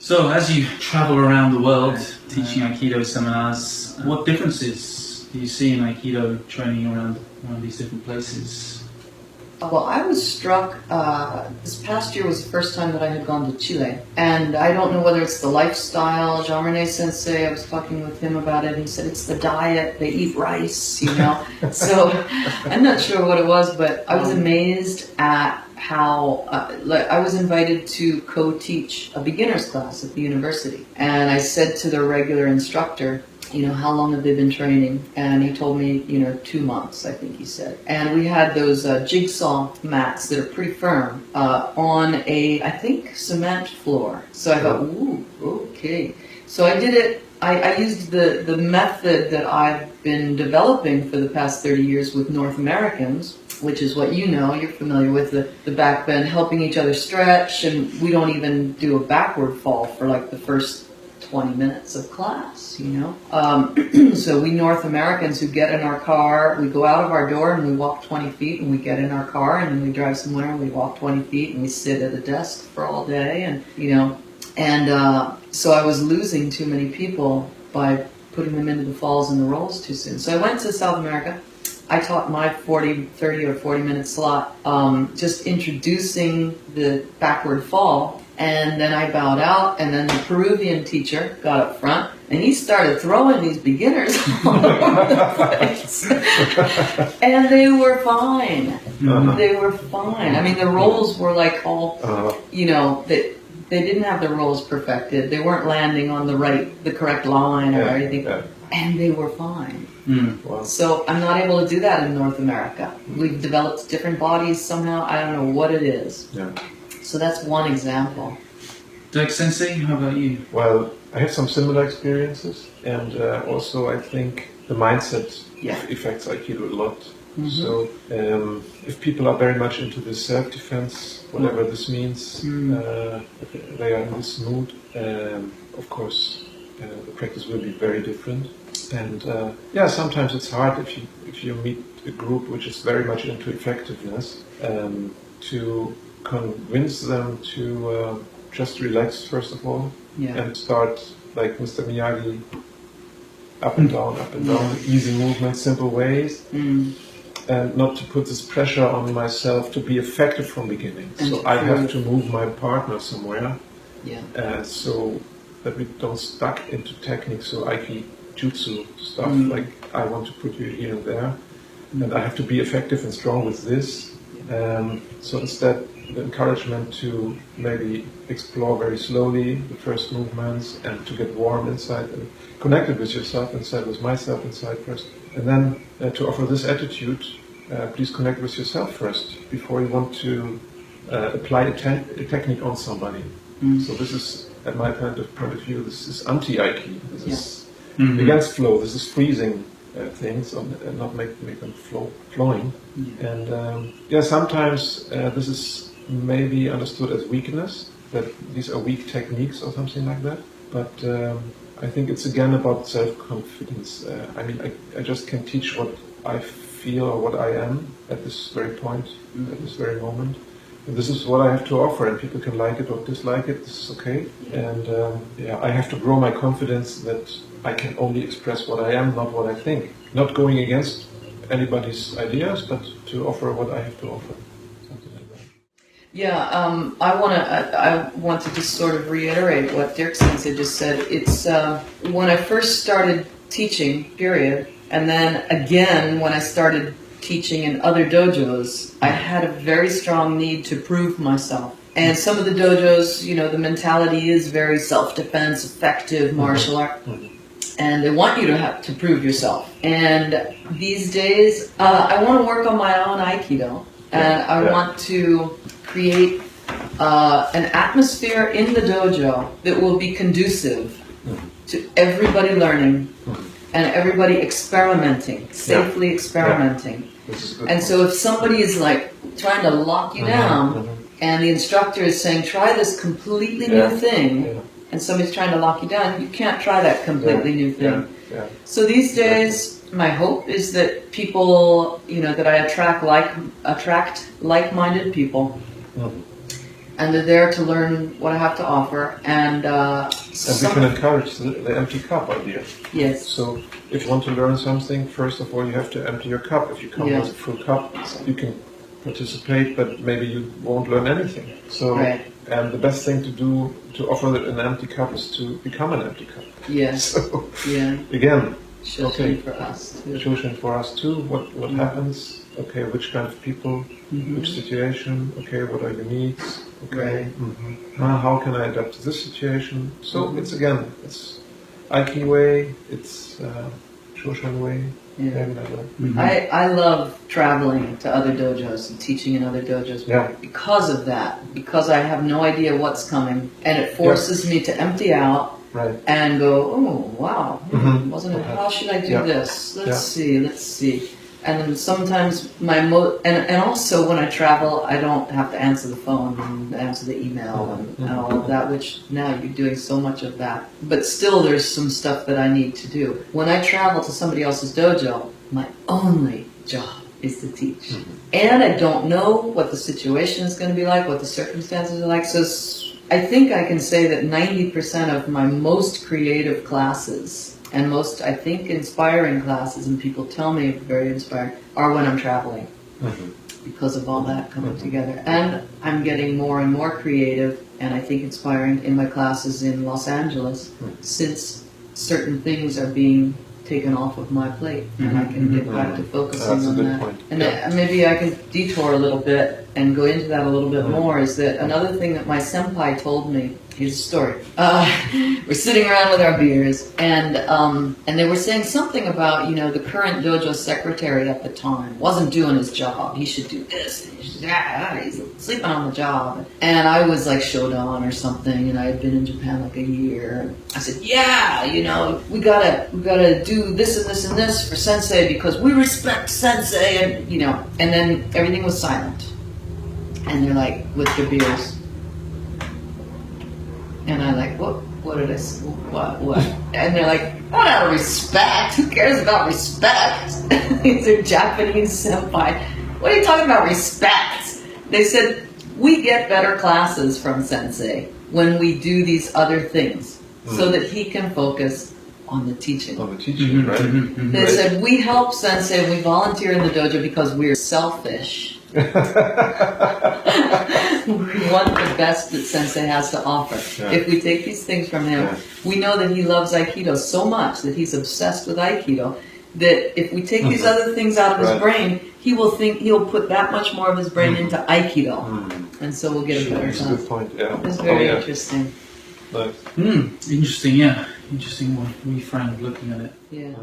So, as you travel around the world teaching Aikido seminars, what differences do you see in Aikido training around these different places? Well, I was struck, this past year was the first time that I had gone to Chile. And I don't know whether it's the lifestyle, Jean-René Sensei, I was talking with him about it, he said it's the diet, they eat rice, you know. So I'm not sure what it was, but I was amazed at how, I was invited to co-teach a beginner's class at the university. And I said to the regular instructor, you know, how long have they been training? And he told me, 2 months, I think he said. And we had those jigsaw mats that are pretty firm on a, I think, cement floor. So I thought, ooh, okay. So I did it. I used the method that I've been developing for the past 30 years with North Americans, which is what you're familiar with, the back bend, helping each other stretch, and we don't even do a backward fall for like the first 20 minutes of class, So we North Americans who get in our car, we go out of our door and we walk 20 feet and we get in our car and then we drive somewhere and we walk 20 feet and we sit at a desk for all day so I was losing too many people by putting them into the falls and the rolls too soon. So I went to South America. I taught my 30 or 40 minute slot, just introducing the backward fall. And then I bowed out, and then the Peruvian teacher got up front, and he started throwing these beginners all over the place. And they were fine. They were fine. I mean, the rolls were like all, they didn't have the rolls perfected. They weren't landing on the correct line or anything. And they were fine. Wow. So I'm not able to do that in North America. We've developed different bodies somehow. I don't know what it is. Yeah. So that's one example. Dirk Sensei, how about you? Well, I have some similar experiences, and also I think the mindset affects Aikido a lot. Mm-hmm. So if people are very much into this self-defense, whatever this means, if they are in this mood, of course the practice will be very different. And sometimes it's hard if you meet a group which is very much into effectiveness to convince them to just relax first of all and start like Mr. Miyagi, up and down, easy movements, simple ways, and not to put this pressure on myself to be effective from beginning. So I have to move my partner somewhere, so that we don't stuck into techniques, so Aiki Jutsu stuff, like I want to put you here and there, and I have to be effective and strong with this. So instead, the encouragement to maybe explore very slowly the first movements and to get warm inside and connected with yourself inside, with myself inside first. And then to offer this attitude, please connect with yourself first before you want to apply a technique on somebody. So this is, at my point of view, this is anti-Aiki. This is against flow. This is freezing things and not make them flowing. And sometimes this is maybe understood as weakness, that these are weak techniques or something like that. But I think it's again about self-confidence. I just can teach what I feel or what I am at this very point, at this very moment. And this is what I have to offer, and people can like it or dislike it. This is okay. And I have to grow my confidence that I can only express what I am, not what I think. Not going against anybody's ideas, but to offer what I have to offer. Something like that. Yeah, I want to just sort of reiterate what Dirk Sensei just said. It's when I first started teaching, period, and then again when I started teaching in other dojos, I had a very strong need to prove myself. And some of the dojos, the mentality is very self-defense, effective martial art. And they want you to prove yourself. And these days, I want to work on my own Aikido. And I want to create an atmosphere in the dojo that will be conducive to everybody learning and everybody experimenting, safely experimenting. And so if somebody is like trying to lock you down and the instructor is saying, try this completely new thing, and somebody's trying to lock you down, you can't try that completely new thing. So these days, my hope is that people, that I attract like-minded people, and they're there to learn what I have to offer. And we can encourage the empty cup idea. Yes. So if you want to learn something, first of all, you have to empty your cup. If you come with a full cup, you can participate, but maybe you won't learn anything. So, and the best thing to do to offer an empty cup is to become an empty cup. Yes. So, again, for us too. Shoshin for us too. What happens? Okay, which kind of people? Which situation? Okay, what are your needs? Okay, how can I adapt to this situation? So it's Aiki way. It's Shoshin way. Yeah. I love traveling to other dojos and teaching in other dojos because of that. Because I have no idea what's coming, and it forces me to empty out and go, oh wow, wasn't it? How should I do this? Let's see. And then sometimes and also when I travel, I don't have to answer the phone and answer the email and all of that, which now you're doing so much of that. But still, there's some stuff that I need to do. When I travel to somebody else's dojo, my only job is to teach. And I don't know what the situation is going to be like, what the circumstances are like. So I think I can say that 90% of my most creative classes and most, I think, inspiring classes, and people tell me very inspiring, are when I'm traveling because of all that coming together. And I'm getting more and more creative and I think inspiring in my classes in Los Angeles since certain things are being taken off of my plate and I can get back to focusing on that. Point. And maybe I can detour a little bit and go into that a little bit more, is that another thing that my senpai told me. Here's a story. We're sitting around with our beers, and they were saying something about, the current dojo secretary at the time wasn't doing his job. He should do this, and he should do that. He's sleeping on the job. And I was like Shodan or something, and I had been in Japan like a year. And I said, we gotta do this and this and this for sensei because we respect sensei, and then everything was silent. And they're like, with their beers. And I'm like, what did I say? What? And they're like, oh, no, respect. Who cares about respect? These are Japanese senpai. What are you talking about, respect? They said, we get better classes from sensei when we do these other things so that he can focus on the teaching. On the teaching, right. They said, we help sensei, we volunteer in the dojo because we're selfish. We want the best that sensei has to offer. If we take these things from him, we know that he loves Aikido so much, that he's obsessed with Aikido, that if we take these other things out of his brain, he'll put that much more of his brain into Aikido. And so we'll get a better time. That's a good point, It's very interesting. Nice. Interesting, Interesting one reframe of looking at it. Yeah.